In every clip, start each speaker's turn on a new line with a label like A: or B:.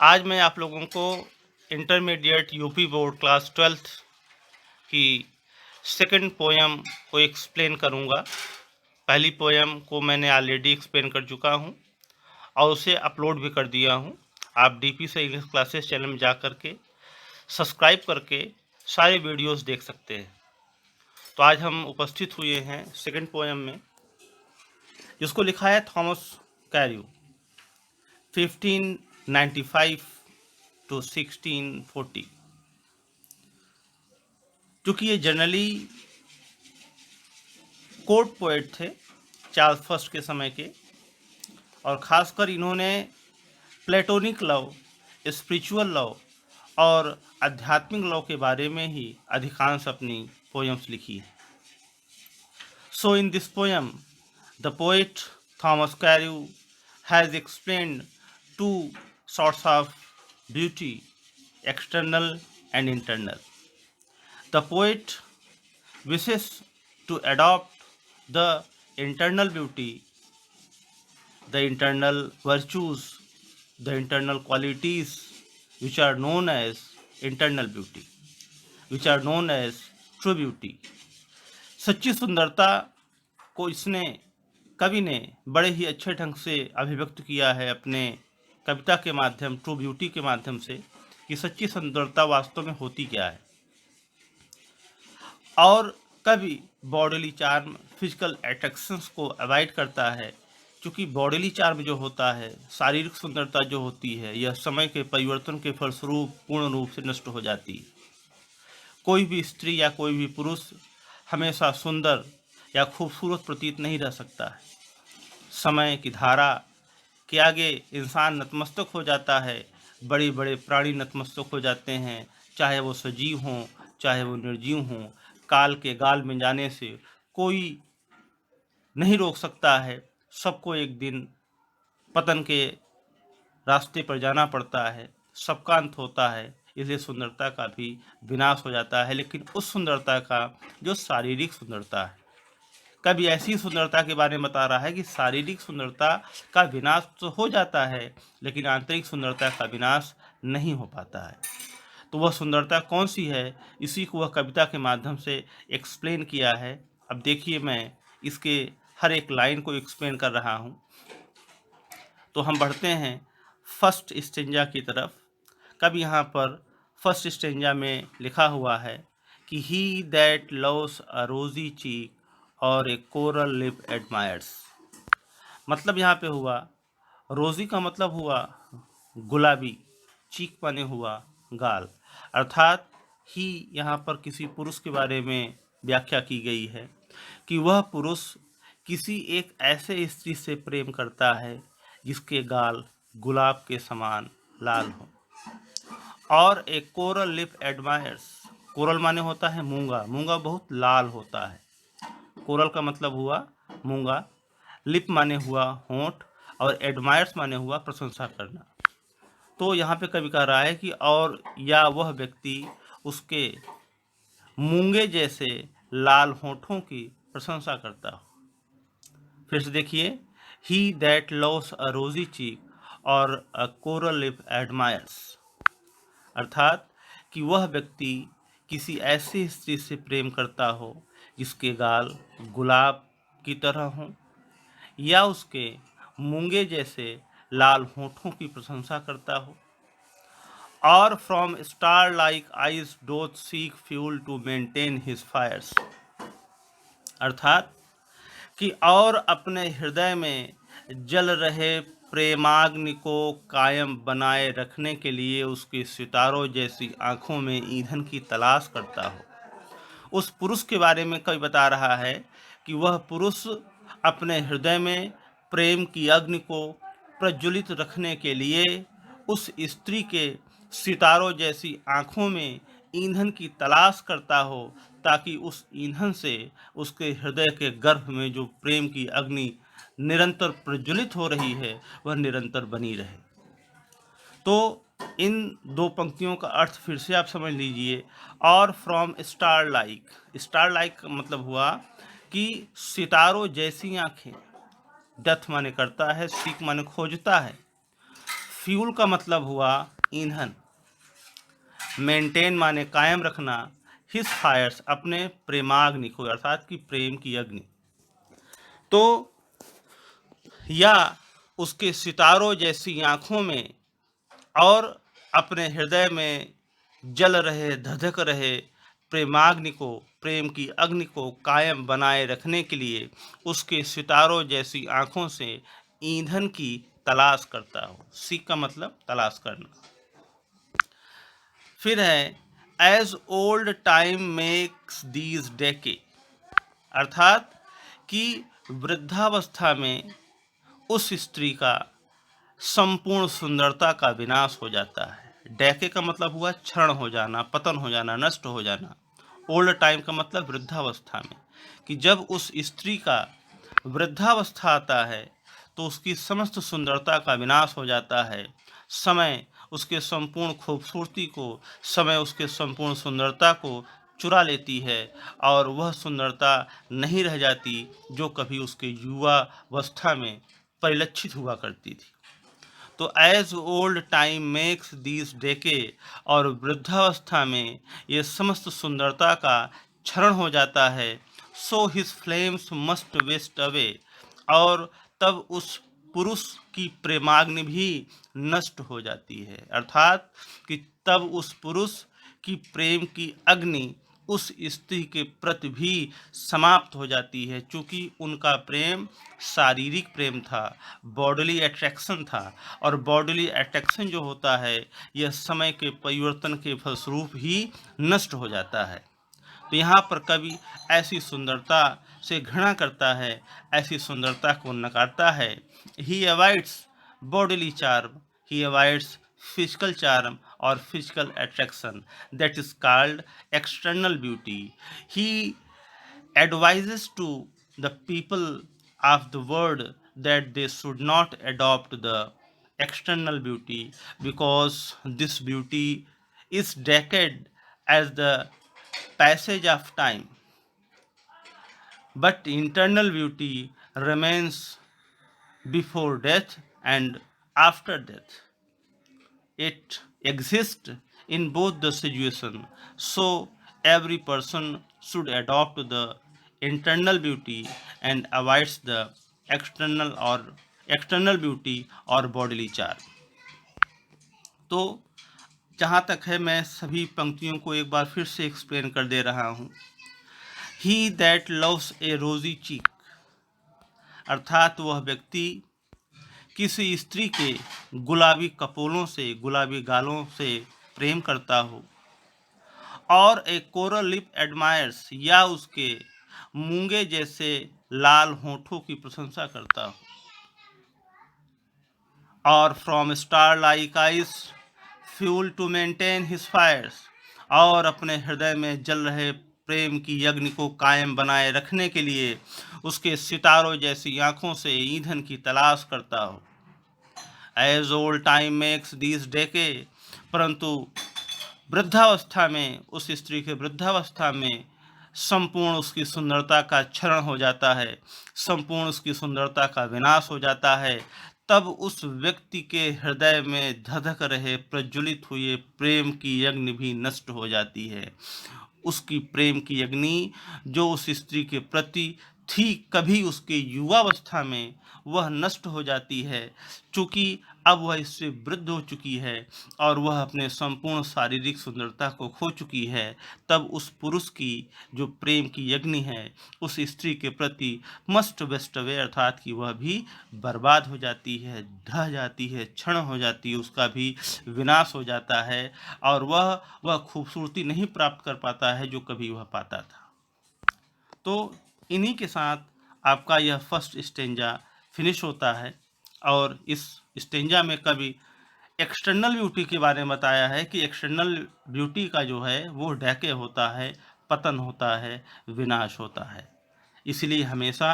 A: आज मैं आप लोगों को intermediate UP board class 12th की सेकंड पोएम को एक्सप्लेन करूंगा। पहली पोएम को मैंने ऑलरेडी एक्सप्लेन कर चुका हूं और उसे अपलोड भी कर दिया हूं। आप डीपी से इंग्लिश क्लासेस चैनल में जा कर के सब्सक्राइब करके सारे वीडियोस देख सकते हैं। तो आज हम उपस्थित हुए हैं सेकंड पोएम में, जिसको लिखा है थॉमस कैर्यू 1595 टू 1640। क्योंकि ये जनरली कोर्ट पोएट थे चार्ल्स फर्स्ट के समय के, और ख़ासकर इन्होंने प्लेटोनिक लव, स्पिरिचुअल लव और आध्यात्मिक लव के बारे में ही अधिकांश अपनी पोएम्स लिखी है। So in this poem the poet Thomas Carew has explained two sorts of beauty, external and internal. The poet wishes to adopt the internal beauty, the internal virtues, the internal qualities which are known as internal beauty, which are known as true beauty। सच्ची सुंदरता को इसने कवि ने बड़े ही अच्छे ढंग से अभिव्यक्त किया है अपने कविता के माध्यम, ट्रू ब्यूटी के माध्यम से, कि सच्ची सुंदरता वास्तव में होती क्या है। और कभी बॉडीली चार्म, फिजिकल अट्रैक्शंस को अवॉइड करता है, क्योंकि बॉडीली चार्म जो होता है, शारीरिक सुंदरता जो होती है, यह समय के परिवर्तन के फलस्वरूप पूर्ण रूप से नष्ट हो जाती है। कोई भी स्त्री या कोई भी पुरुष हमेशा सुंदर या खूबसूरत प्रतीत नहीं रह सकता है। समय की धारा के आगे इंसान नतमस्तक हो जाता है, बड़े बड़े प्राणी नतमस्तक हो जाते हैं, चाहे वो सजीव हों चाहे वो निर्जीव हों। काल के गाल में जाने से कोई नहीं रोक सकता है, सबको एक दिन पतन के रास्ते पर जाना पड़ता है, सबका अंत होता है, इसलिए सुंदरता का भी विनाश हो जाता है। लेकिन उस सुंदरता का जो शारीरिक सुंदरता है, कभी ऐसी सुंदरता के बारे में बता रहा है कि शारीरिक सुंदरता का विनाश तो हो जाता है, लेकिन आंतरिक सुंदरता का विनाश नहीं हो पाता है। तो वह सुंदरता कौन सी है, इसी को वह कविता के माध्यम से एक्सप्लेन किया है। अब देखिए, मैं इसके हर एक लाइन को एक्सप्लेन कर रहा हूँ। तो हम बढ़ते हैं फर्स्ट स्टेंजा की तरफ। कब यहाँ पर फर्स्ट स्टेंजा में लिखा हुआ है कि ही दैट लव्स अ रोजी चीक और ए कोरल लिप एडमायर्स। मतलब यहाँ पे हुआ, रोजी का मतलब हुआ गुलाबी, चीक माने हुआ गाल, अर्थात ही यहाँ पर किसी पुरुष के बारे में व्याख्या की गई है कि वह पुरुष किसी एक ऐसे स्त्री से प्रेम करता है जिसके गाल गुलाब के समान लाल हो। और एक कोरल लिप एडमायर्स, कोरल माने होता है मूंगा, मूंगा बहुत लाल होता है। कोरल का मतलब हुआ मूंगा, लिप माने हुआ होंठ, और एडमायर्स माने हुआ प्रशंसा करना। तो यहाँ पे कवि कह रहा है कि और या वह व्यक्ति उसके मूंगे जैसे लाल होठों की प्रशंसा करता हो। फिर से देखिए, ही दैट लव्स अ रोजी चीक और अ कोरल लिप एडमायर्स, अर्थात कि वह व्यक्ति किसी ऐसी स्त्री से प्रेम करता हो जिसके गाल गुलाब की तरह हों, या उसके मूंगे जैसे लाल होठों की प्रशंसा करता हो। और from star like eyes doth seek fuel to maintain his fires, अर्थात कि और अपने हृदय में जल रहे प्रेमाग्नि को कायम बनाए रखने के लिए उसके सितारों जैसी आंखों में ईंधन की तलाश करता हो। उस पुरुष के बारे में कवि बता रहा है कि वह पुरुष अपने हृदय में प्रेम की अग्नि को प्रज्वलित रखने के लिए उस स्त्री के सितारों जैसी आंखों में ईंधन की तलाश करता हो, ताकि उस ईंधन से उसके हृदय के गर्भ में जो प्रेम की अग्नि निरंतर प्रज्वलित हो रही है वह निरंतर बनी रहे। तो इन दो पंक्तियों का अर्थ फिर से आप समझ लीजिए। और from star like, star like का मतलब हुआ कि सितारों जैसी आंखें, डेथ माने करता है, सीक माने खोजता है, फ्यूल का मतलब हुआ ईंधन, मेंटेन माने कायम रखना, हिज फायर्स अपने प्रेमाग्नि को अर्थात कि प्रेम की अग्नि, तो या उसके सितारों जैसी आंखों में और अपने हृदय में जल रहे धधक रहे प्रेमाग्नि को, प्रेम की अग्नि को कायम बनाए रखने के लिए उसके सितारों जैसी आंखों से ईंधन की तलाश करता हो। सीख का मतलब तलाश करना। फिर है as old Time makes these decay, अर्थात कि वृद्धावस्था में उस स्त्री का संपूर्ण सुंदरता का विनाश हो जाता है। डैके का मतलब हुआ क्षण हो जाना, पतन हो जाना, नष्ट हो जाना। ओल्ड टाइम का मतलब वृद्धावस्था में, कि जब उस स्त्री का वृद्धावस्था आता है तो उसकी समस्त सुंदरता का विनाश हो जाता है। समय उसके संपूर्ण खूबसूरती को, समय उसके संपूर्ण सुंदरता को चुरा लेती है और वह सुंदरता नहीं रह जाती जो कभी उसके युवावस्था में परिलक्षित हुआ करती थी। तो as old Time makes these decay, और वृद्धावस्था में ये समस्त सुंदरता का क्षरण हो जाता है। So his flames must waste away, और तब उस पुरुष की प्रेमाग्नि भी नष्ट हो जाती है, अर्थात कि तब उस पुरुष की प्रेम की अग्नि उस स्त्री के प्रति भी समाप्त हो जाती है, क्योंकि उनका प्रेम शारीरिक प्रेम था, बॉडीली अट्रैक्शन था, और बॉडीली अट्रैक्शन जो होता है यह समय के परिवर्तन के फलस्वरूप ही नष्ट हो जाता है। तो यहाँ पर कवि ऐसी सुंदरता से घृणा करता है, ऐसी सुंदरता को नकारता है। ही अवॉइड्स बॉडीली चार्म, ही अवॉइड्स फिजिकल चार्म और physical attraction, that is called external beauty. He advises to the people of the world that they should not adopt the external beauty, because this beauty is decayed as the passage of time, but internal beauty remains before death and after death. It exists in both the situation, so every person should adopt the internal beauty and avoids the external beauty or bodily charm. तो जहाँ तक है, मैं सभी पंक्तियों को एक बार फिर से एक्सप्लेन कर दे रहा हूँ। ही दैट लव्स ए रोजी चीक, अर्थात वह व्यक्ति किसी स्त्री के गुलाबी कपोलों से, गुलाबी गालों से प्रेम करता हो, और ए कोरल लिप एडमायर्स, या उसके मूंगे जैसे लाल होठों की प्रशंसा करता हो, और from star like eyes fuel to maintain his fires, और अपने हृदय में जल रहे प्रेम की अग्नि को कायम बनाए रखने के लिए उसके सितारों जैसी आंखों से ईंधन की तलाश करता हो। As old Time makes these decay, परंतु वृद्धावस्था में, उस स्त्री के वृद्धावस्था में संपूर्ण उसकी सुंदरता का क्षरण हो जाता है, संपूर्ण उसकी सुंदरता का विनाश हो जाता है। तब उस व्यक्ति के हृदय में धधक रहे प्रज्वलित हुए प्रेम की अग्नि भी नष्ट हो जाती है। उसकी प्रेम की अग्नि जो उस स्त्री के प्रति थी कभी उसके युवावस्था में, वह नष्ट हो जाती है, चूँकि अब वह इससे वृद्ध हो चुकी है और वह अपने संपूर्ण शारीरिक सुंदरता को खो चुकी है। तब उस पुरुष की जो प्रेम की अग्नि है उस स्त्री के प्रति मस्ट वेस्ट अवे, अर्थात कि वह भी बर्बाद हो जाती है, ढह जाती है, क्षण हो जाती है, उसका भी विनाश हो जाता है, और वह खूबसूरती नहीं प्राप्त कर पाता है जो कभी वह पाता था। तो इन्हीं के साथ आपका यह फर्स्ट स्टेंजा फिनिश होता है, और इस स्टेंजा में कभी एक्सटर्नल ब्यूटी के बारे में बताया है कि एक्सटर्नल ब्यूटी का जो है वो डैके होता है, पतन होता है, विनाश होता है, इसलिए हमेशा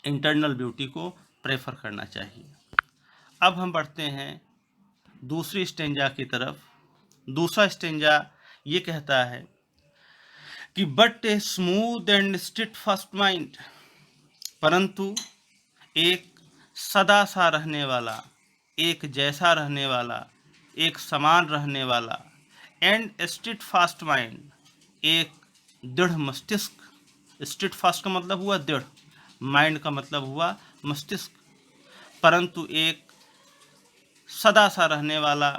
A: इंटरनल ब्यूटी को प्रेफर करना चाहिए। अब हम बढ़ते हैं दूसरी स्टेंजा की तरफ। दूसरा स्टेंजा ये कहता है कि but a smooth and steadfast mind, परंतु एक सदा सा रहने वाला एक जैसा रहने वाला, एक समान रहने वाला। एंड स्ट्रिट फास्ट माइंड, एक दृढ़ मस्तिष्क। स्ट्रिट फास्ट का मतलब हुआ दृढ़, माइंड का मतलब हुआ मस्तिष्क। परंतु एक सदा सा रहने वाला,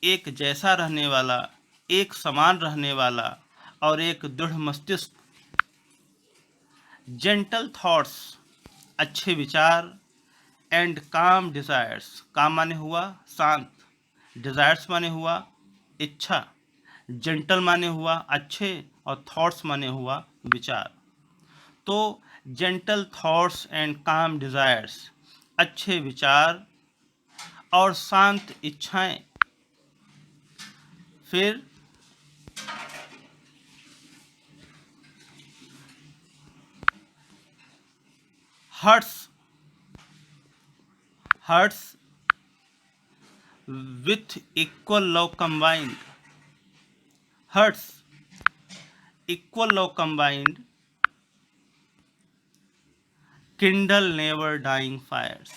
A: एक जैसा रहने वाला, एक समान रहने वाला और एक दृढ़ मस्तिष्क। जेंटल थॉट्स, अच्छे विचार। एंड काम डिजायर्स, काम माने हुआ शांत, डिजायर्स माने हुआ इच्छा, जेंटल माने हुआ अच्छे और थॉट्स माने हुआ विचार। तो gentle thoughts and calm desires, अच्छे विचार और शांत इच्छाएं। फिर hearts, hearts with equal love combined. Hearts equal love combined kindle never dying fires.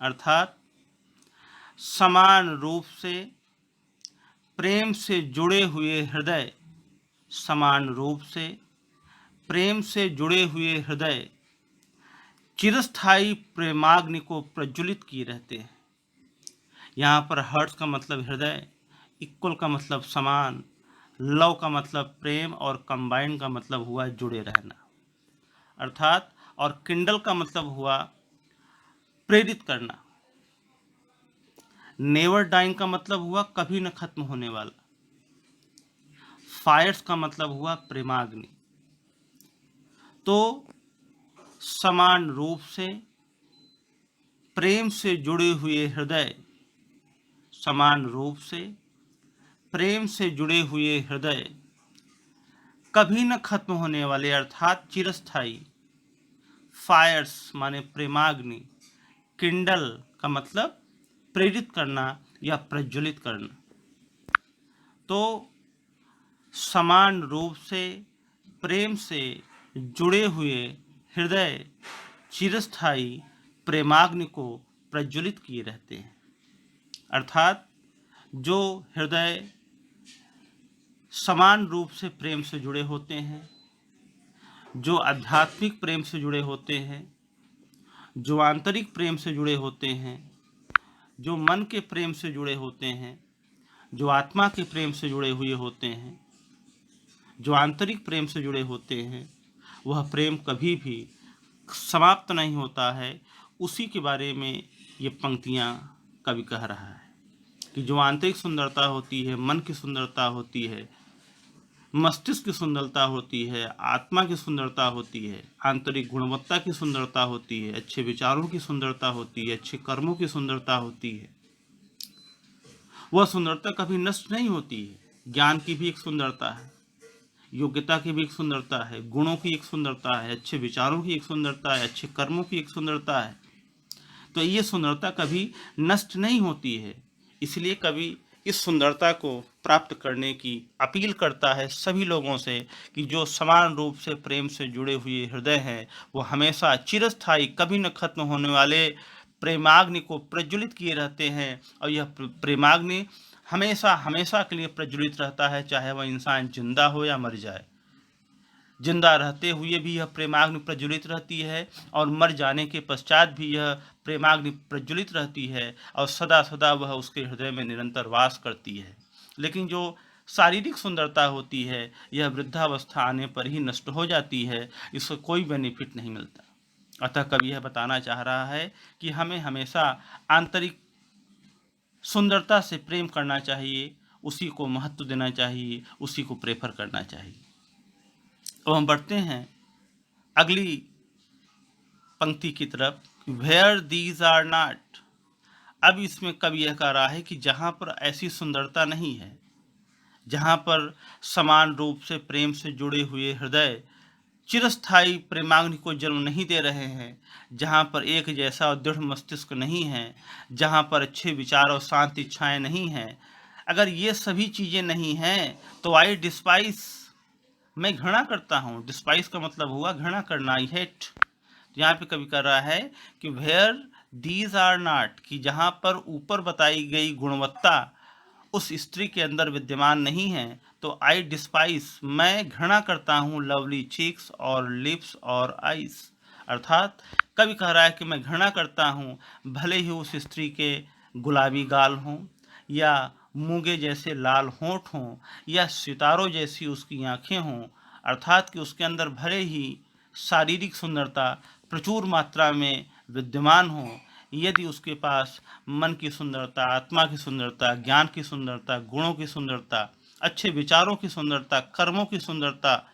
A: अर्थात समान रूप से प्रेम से जुड़े हुए हृदय, समान रूप से प्रेम से जुड़े हुए हृदय चिरस्थायी प्रेमाग्नि को प्रज्वलित किए रहते हैं। यहाँ पर हर्ट्स का मतलब हृदय, इक्वल का मतलब समान, लव का मतलब प्रेम और कंबाइंड का मतलब हुआ जुड़े रहना। अर्थात और किंडल का मतलब हुआ प्रेरित करना। नेवर डाइंग का मतलब हुआ कभी न खत्म होने वाला। फायर्स का मतलब हुआ प्रेमाग्नि। तो समान रूप से प्रेम से जुड़े हुए हृदय, समान रूप से प्रेम से जुड़े हुए हृदय कभी न खत्म होने वाले अर्थात चिरस्थायी। फायर्स माने प्रेमाग्नि, किंडल का मतलब प्रेरित करना या प्रज्वलित करना। तो समान रूप से प्रेम से जुड़े हुए हृदय चिरस्थायी प्रेमाग्नि को प्रज्वलित किए रहते हैं। अर्थात जो हृदय समान रूप से प्रेम से जुड़े होते हैं, जो आध्यात्मिक प्रेम से जुड़े होते हैं, जो आंतरिक प्रेम से जुड़े होते हैं, जो मन के प्रेम से जुड़े होते हैं, जो आत्मा के प्रेम से जुड़े हुए होते हैं, जो आंतरिक प्रेम से जुड़े होते हैं, वह प्रेम कभी भी समाप्त नहीं होता है। उसी के बारे में ये पंक्तियाँ कवि कह रहा है कि जो आंतरिक सुंदरता होती है, मन की सुंदरता होती है, मस्तिष्क की सुंदरता होती है, आत्मा की सुंदरता होती है, आंतरिक गुणवत्ता की सुंदरता होती है, अच्छे विचारों की सुंदरता होती है, अच्छे कर्मों की सुंदरता होती है, वह सुंदरता कभी नष्ट नहीं होती है। ज्ञान की भी एक सुंदरता है, योग्यता की भी एक सुंदरता है, गुणों की एक सुंदरता है, अच्छे विचारों की एक सुंदरता है, अच्छे कर्मों की एक सुंदरता है। तो ये सुंदरता कभी नष्ट नहीं होती है। इसलिए कवि इस सुंदरता को प्राप्त करने की अपील करता है सभी लोगों से कि जो समान रूप से प्रेम से जुड़े हुए हृदय हैं, वो हमेशा चिरस्थायी कभी न खत्म होने वाले प्रेमाग्नि को प्रज्वलित किए रहते हैं। और यह प्रेमाग्नि हमेशा हमेशा के लिए प्रज्वलित रहता है, चाहे वह इंसान जिंदा हो या मर जाए। जिंदा रहते हुए भी यह प्रेमाग्नि प्रज्वलित रहती है और मर जाने के पश्चात भी यह प्रेमाग्नि प्रज्वलित रहती है और सदा सदा वह उसके हृदय में निरंतर वास करती है। लेकिन जो शारीरिक सुंदरता होती है, यह वृद्धावस्था आने पर ही नष्ट हो जाती है, इसको कोई बेनिफिट नहीं मिलता। अतः कवि यह बताना चाह रहा है कि हमें हमेशा आंतरिक सुंदरता से प्रेम करना चाहिए, उसी को महत्व देना चाहिए, उसी को प्रेफर करना चाहिए। अब हम बढ़ते हैं अगली पंक्ति की तरफ। Where these are not. अब इसमें कवि यह कह रहा है कि जहाँ पर ऐसी सुंदरता नहीं है, जहाँ पर समान रूप से प्रेम से जुड़े हुए हृदय चिरस्थायी प्रेमाग्नि को जन्म नहीं दे रहे हैं, जहाँ पर एक जैसा और दृढ़ मस्तिष्क नहीं है, जहाँ पर अच्छे विचार और शांत इच्छाएं नहीं हैं, अगर ये सभी चीज़ें नहीं हैं तो आई डिस्पाइस, मैं घृणा करता हूँ। डिस्पाइस का मतलब हुआ घृणा करना, आई हेट। यहाँ पे कवि कर रहा है कि वेयर दीज आर नॉट, कि जहाँ पर ऊपर बताई गई गुणवत्ता उस स्त्री के अंदर विद्यमान नहीं है, तो आई डिस्पाइस, मैं घृणा करता हूँ, लवली चीक्स और लिप्स और आइस। अर्थात कवि कह रहा है कि मैं घृणा करता हूँ, भले ही उस स्त्री के गुलाबी गाल हों, या मूंगे जैसे लाल होंठ हों, या सितारों जैसी उसकी आंखें हों। अर्थात कि उसके अंदर भले ही शारीरिक सुंदरता प्रचुर मात्रा में विद्यमान हो, यदि उसके पास मन की सुंदरता, आत्मा की सुंदरता, ज्ञान की सुंदरता, गुणों की सुंदरता, अच्छे विचारों की सुंदरता, कर्मों की सुंदरता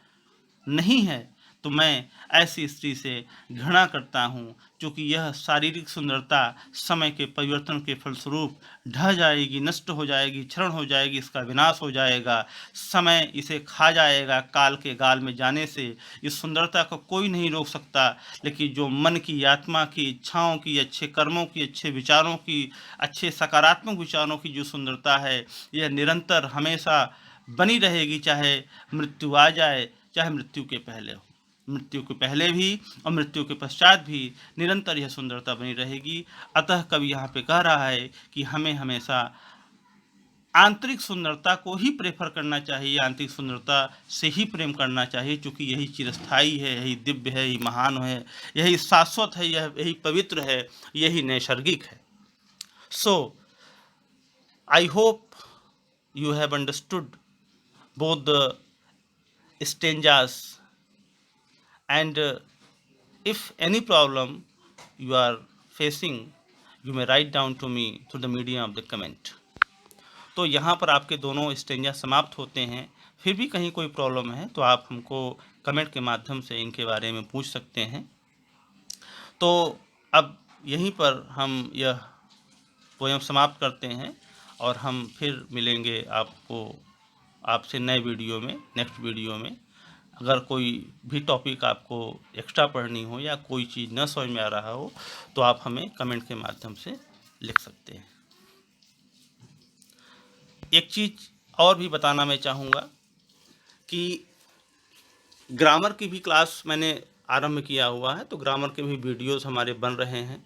A: नहीं है, तो मैं ऐसी स्त्री से घृणा करता हूँ, क्योंकि यह शारीरिक सुंदरता समय के परिवर्तन के फलस्वरूप ढह जाएगी, नष्ट हो जाएगी, क्षरण हो जाएगी, इसका विनाश हो जाएगा, समय इसे खा जाएगा काल के गाल में जाने से। इस सुंदरता को कोई नहीं रोक सकता, लेकिन जो मन की, आत्मा की, इच्छाओं की, अच्छे कर्मों की, अच्छे विचारों की, अच्छे सकारात्मक विचारों की जो सुंदरता है, यह निरंतर हमेशा बनी रहेगी, चाहे मृत्यु आ जाए, चाहे मृत्यु के पहले हो। मृत्यु के पहले भी और मृत्यु के पश्चात भी निरंतर यह सुंदरता बनी रहेगी। अतः कवि यहाँ पे कह रहा है कि हमें हमेशा आंतरिक सुंदरता को ही प्रेफर करना चाहिए, आंतरिक सुंदरता से ही प्रेम करना चाहिए, क्योंकि यही चिरस्थायी है, यही दिव्य है, यही महान है, यही शाश्वत है, यही पवित्र है, यही नैसर्गिक है। So I hope you have understood both the stanzas, and if any problem you are facing, you may write down to me through the medium of the comment. तो यहाँ पर आपके दोनों स्टेंजा समाप्त होते हैं। फिर भी कहीं कोई प्रॉब्लम है तो आप हमको कमेंट के माध्यम से इनके बारे में पूछ सकते हैं। तो अब यहीं पर हम यह पोएम समाप्त करते हैं और हम फिर मिलेंगे आपसे नए वीडियो में, नेक्स्ट वीडियो में। अगर कोई भी टॉपिक आपको एक्स्ट्रा पढ़नी हो या कोई चीज़ न समझ में आ रहा हो तो आप हमें कमेंट के माध्यम से लिख सकते हैं। एक चीज़ और भी बताना मैं चाहूँगा कि ग्रामर की भी क्लास मैंने आरंभ किया हुआ है, तो ग्रामर के भी वीडियोस हमारे बन रहे हैं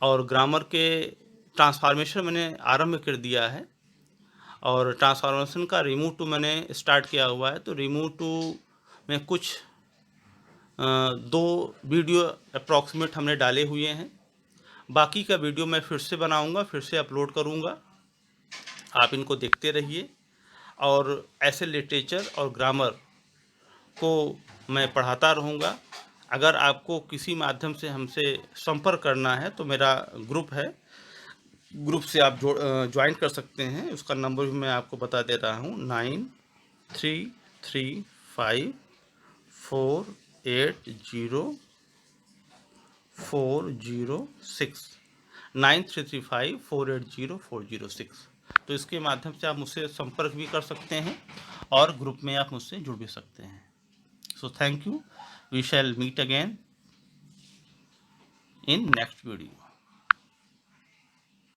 A: और ग्रामर के ट्रांसफॉर्मेशन मैंने आरंभ कर दिया है और ट्रांसफॉर्मेशन का रिमूव टू मैंने स्टार्ट किया हुआ है। तो रिमूव टू में कुछ 2 वीडियो अप्रॉक्सीमेट हमने डाले हुए हैं। बाकी का वीडियो मैं फिर से बनाऊंगा, फिर से अपलोड करूंगा, आप इनको देखते रहिए। और ऐसे लिटरेचर और ग्रामर को मैं पढ़ाता रहूँगा। अगर आपको किसी माध्यम से हमसे संपर्क करना है तो मेरा ग्रुप है, ग्रुप से आप ज्वाइन कर सकते हैं। उसका नंबर भी मैं आपको बता दे रहा हूँ, 9335480406, 9335480406। तो इसके माध्यम से आप मुझसे संपर्क भी कर सकते हैं और ग्रुप में आप मुझसे जुड़ भी सकते हैं। So thank you, we shall meet again in next video.